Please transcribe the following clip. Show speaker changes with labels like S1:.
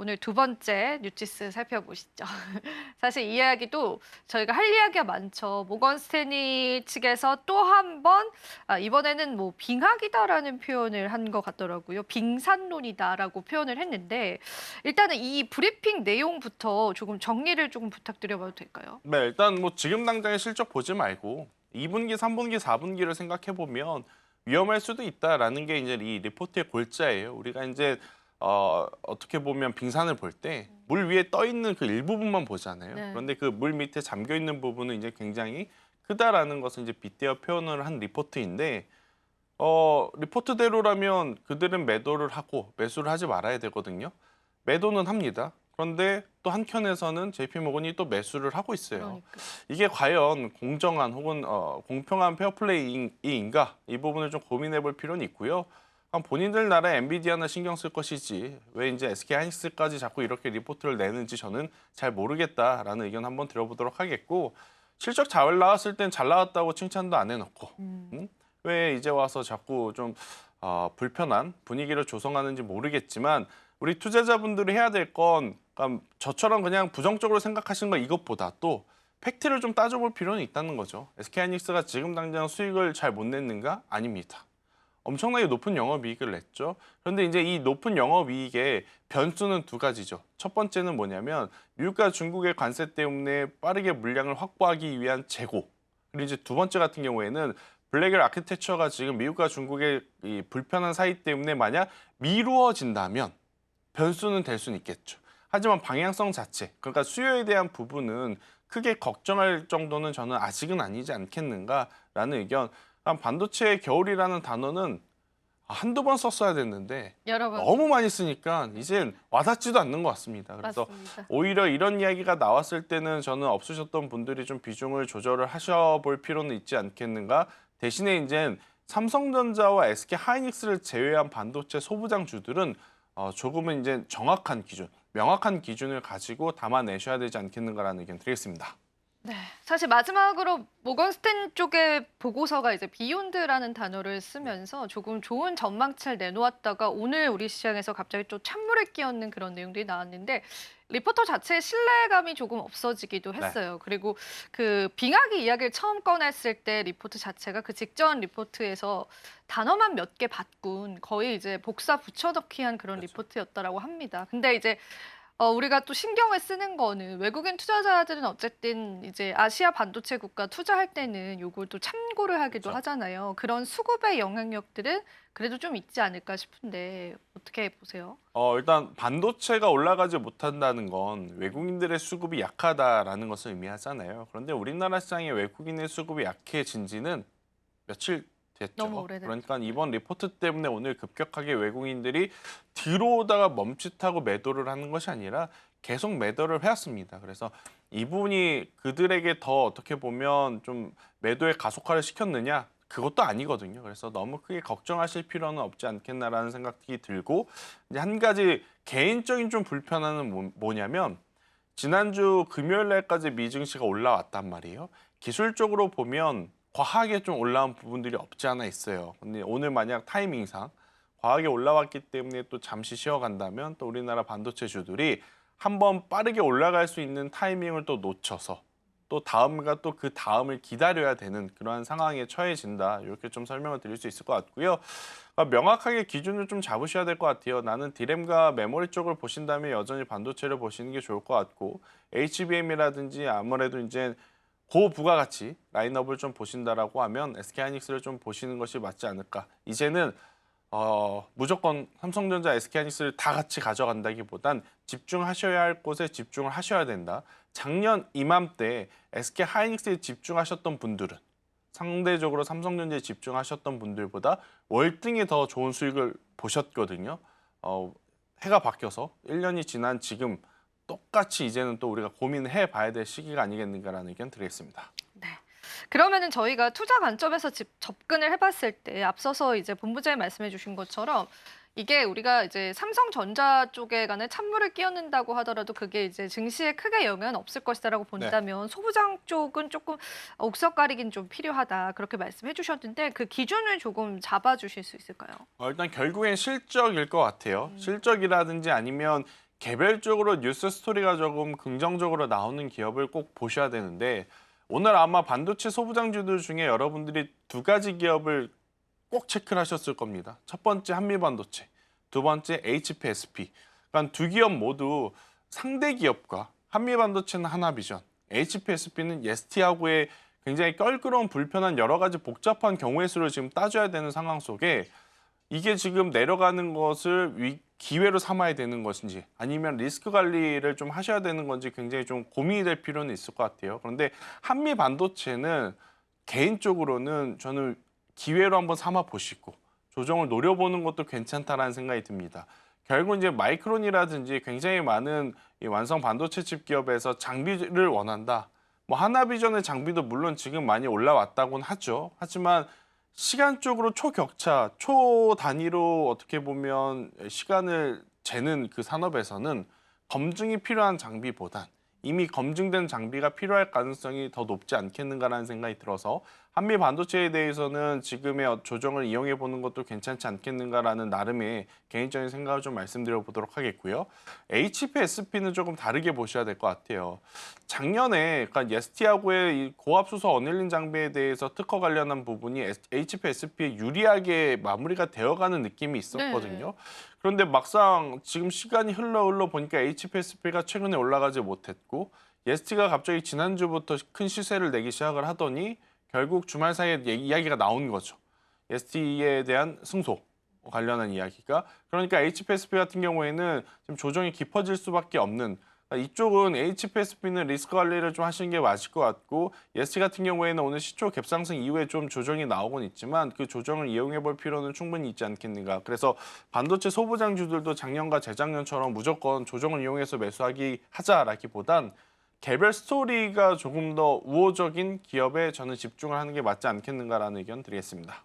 S1: 오늘 두 번째 뉴지스 살펴보시죠. 사실 이 이야기도 저희가 할 이야기가 많죠. 모건 스탠리 측에서 또 한 번 이번에는 뭐 빙하기다라는 표현을 한 것 같더라고요. 빙산론이다라고 표현을 했는데 일단은 이 브리핑 내용부터 조금 정리를 조금 부탁드려봐도 될까요?
S2: 네, 일단 뭐 지금 당장의 실적 보지 말고 2분기, 3분기, 4분기를 생각해 보면 위험할 수도 있다라는 게 이제 이 리포트의 골자예요. 우리가 이제 어떻게 보면 빙산을 볼 때 물 위에 떠 있는 그 일부분만 보잖아요.
S1: 네.
S2: 그런데 그 물 밑에 잠겨 있는 부분은 이제 굉장히 크다라는 것을 이제 빗대어 표현을 한 리포트인데 리포트대로라면 그들은 매도를 하고 매수를 하지 말아야 되거든요. 매도는 합니다. 그런데 또 한켠에서는 JP모건이 또 매수를 하고 있어요.
S1: 그러니까.
S2: 이게 과연 공정한 혹은 공평한 페어플레이인가? 이 부분을 좀 고민해 볼 필요는 있고요. 본인들 나라 엔비디아나 신경 쓸 것이지 왜 이제 SK하이닉스까지 자꾸 이렇게 리포트를 내는지 저는 잘 모르겠다라는 의견 한번 들어보도록 하겠고, 실적 잘 나왔을 땐 잘 나왔다고 칭찬도 안 해놓고 왜 이제 와서 자꾸 좀 불편한 분위기를 조성하는지 모르겠지만, 우리 투자자분들이 해야 될 건 저처럼 그냥 부정적으로 생각하시는 거 이것보다 또 팩트를 좀 따져볼 필요는 있다는 거죠. SK하이닉스가 지금 당장 수익을 잘 못 냈는가? 아닙니다. 엄청나게 높은 영업이익을 냈죠. 그런데 이제 이 높은 영업이익의 변수는 두 가지죠. 첫 번째는 뭐냐면 미국과 중국의 관세 때문에 빠르게 물량을 확보하기 위한 재고. 그리고 이제 두 번째 같은 경우에는 블랙엘 아키텍처가 지금 미국과 중국의 이 불편한 사이 때문에 만약 미루어진다면 변수는 될 수는 있겠죠. 하지만 방향성 자체, 그러니까 수요에 대한 부분은 크게 걱정할 정도는 저는 아직은 아니지 않겠는가라는 의견. 반도체의 겨울이라는 단어는 한두 번 썼어야 됐는데
S1: 여러 번
S2: 너무 많이 쓰니까 이젠 와닿지도 않는 것 같습니다. 그래서
S1: 맞습니다.
S2: 오히려 이런 이야기가 나왔을 때는 저는 없으셨던 분들이 좀 비중을 조절을 하셔볼 필요는 있지 않겠는가. 대신에 이젠 삼성전자와 SK하이닉스를 제외한 반도체 소부장주들은 조금은 이제 정확한 기준, 명확한 기준을 가지고 담아내셔야 되지 않겠는가라는 의견 드리겠습니다.
S1: 네, 사실 마지막으로 모건 스탠 쪽의 보고서가 이제 비욘드라는 단어를 쓰면서 조금 좋은 전망치를 내놓았다가 오늘 우리 시장에서 갑자기 또 찬물을 끼얹는 그런 내용들이 나왔는데 리포터 자체의 신뢰감이 조금 없어지기도
S2: 네.
S1: 했어요. 그리고 그 빙하기 이야기를 처음 꺼냈을 때 리포트 자체가 그 직전 리포트에서 단어만 몇 개 바꾼 거의 이제 복사 붙여넣기 한 그런
S2: 그렇죠.
S1: 리포트였다라고 합니다. 근데 이제 우리가 또 신경을 쓰는 거는 외국인 투자자들은 어쨌든 이제 아시아 반도체 국가 투자할 때는 요걸 또 참고를 하기도
S2: 그렇죠.
S1: 하잖아요. 그런 수급의 영향력들은 그래도 좀 있지 않을까 싶은데 어떻게 보세요?
S2: 일단 반도체가 올라가지 못한다는 건 외국인들의 수급이 약하다라는 것을 의미하잖아요. 그런데 우리나라 시장의 외국인의 수급이 약해진 지는 며칠
S1: 너무
S2: 됐죠.
S1: 오래됐죠.
S2: 그러니까 이번 리포트 때문에 오늘 급격하게 외국인들이 들어오다가 멈칫하고 매도를 하는 것이 아니라 계속 매도를 해왔습니다. 그래서 이 부분이 그들에게 더 어떻게 보면 좀 매도의 가속화를 시켰느냐? 그것도 아니거든요. 그래서 너무 크게 걱정하실 필요는 없지 않겠나라는 생각이 들고, 이제 한 가지 개인적인 좀 불편함은 뭐냐면 지난주 금요일 날까지 미증시가 올라왔단 말이에요. 기술적으로 보면 과하게 좀 올라온 부분들이 없지 않아 있어요. 근데 오늘 만약 타이밍상 과하게 올라왔기 때문에 또 잠시 쉬어간다면 또 우리나라 반도체주들이 한번 빠르게 올라갈 수 있는 타이밍을 또 놓쳐서 또 다음과 또 그 다음을 기다려야 되는 그러한 상황에 처해진다. 이렇게 좀 설명을 드릴 수 있을 것 같고요. 명확하게 기준을 좀 잡으셔야 될 것 같아요. 나는 디램과 메모리 쪽을 보신다면 여전히 반도체를 보시는 게 좋을 것 같고, HBM이라든지 아무래도 이제 고부가가치 라인업을 좀 보신다라고 하면 SK하이닉스를 좀 보시는 것이 맞지 않을까. 이제는 무조건 삼성전자, SK하이닉스를 다 같이 가져간다기보단 집중하셔야 할 곳에 집중을 하셔야 된다. 작년 이맘때 SK하이닉스에 집중하셨던 분들은 상대적으로 삼성전자에 집중하셨던 분들보다 월등히 더 좋은 수익을 보셨거든요. 해가 바뀌어서 1년이 지난 지금 똑같이 이제는 또 우리가 고민해 봐야 될 시기가 아니겠는가라는 의견 드리겠습니다.
S1: 네. 그러면은 저희가 투자 관점에서 접근을 해봤을 때 앞서서 이제 본부장님 말씀해주신 것처럼 이게 우리가 이제 삼성전자 쪽에 간에 찬물을 끼얹는다고 하더라도 그게 이제 증시에 크게 영향은 없을 것이다라고
S2: 네.
S1: 본다면 소부장 쪽은 조금 옥석 가리긴 좀 필요하다 그렇게 말씀해 주셨는데 그 기준을 조금 잡아주실 수 있을까요?
S2: 일단 결국엔 실적일 것 같아요. 실적이라든지 아니면 개별적으로 뉴스 스토리가 조금 긍정적으로 나오는 기업을 꼭 보셔야 되는데 오늘 아마 반도체 소부장주들 중에 여러분들이 두 가지 기업을 꼭 체크를 하셨을 겁니다. 첫 번째 한미반도체, 두 번째 HPSP. 그러니까 두 기업 모두 상대 기업과 한미반도체는 하나비전, HPSP는 예스티하고의 굉장히 껄끄러운 불편한 여러 가지 복잡한 경우의 수를 지금 따져야 되는 상황 속에 이게 지금 내려가는 것을 기회로 삼아야 되는 것인지 아니면 리스크 관리를 좀 하셔야 되는 건지 굉장히 좀 고민이 될 필요는 있을 것 같아요. 그런데 한미 반도체는 개인적으로는 저는 기회로 한번 삼아 보시고 조정을 노려보는 것도 괜찮다라는 생각이 듭니다. 결국 이제 마이크론이라든지 굉장히 많은 이 완성 반도체 칩 기업에서 장비를 원한다. 뭐 하나비전의 장비도 물론 지금 많이 올라왔다고는 하죠. 하지만 시간적으로 초격차, 초단위로 어떻게 보면 시간을 재는 그 산업에서는 검증이 필요한 장비보단 이미 검증된 장비가 필요할 가능성이 더 높지 않겠는가라는 생각이 들어서 한미 반도체에 대해서는 지금의 조정을 이용해 보는 것도 괜찮지 않겠는가라는 나름의 개인적인 생각을 좀 말씀드려 보도록 하겠고요. HPSP는 조금 다르게 보셔야 될 것 같아요. 작년에 그러니까 예스티하고의 이 고압수소 어닐린 장비에 대해서 특허 관련한 부분이 HPSP에 유리하게 마무리가 되어가는 느낌이 있었거든요.
S1: 네.
S2: 그런데 막상 지금 시간이 흘러 보니까 HPSP가 최근에 올라가지 못했고 예스티가 갑자기 지난주부터 큰 시세를 내기 시작을 하더니 결국 주말 사이에 이야기가 나온 거죠. ST에 대한 승소 관련한 이야기가. 그러니까 HPSP 같은 경우에는 지금 조정이 깊어질 수밖에 없는 그러니까 이쪽은 HPSP는 리스크 관리를 좀 하시는 게 맞을 것 같고 ST 같은 경우에는 오늘 시초 갭상승 이후에 좀 조정이 나오곤 있지만 그 조정을 이용해 볼 필요는 충분히 있지 않겠는가. 그래서 반도체 소부장주들도 작년과 재작년처럼 무조건 조정을 이용해서 매수하기 하자라기보단 개별 스토리가 조금 더 우호적인 기업에 저는 집중을 하는 게 맞지 않겠는가라는 의견 드리겠습니다.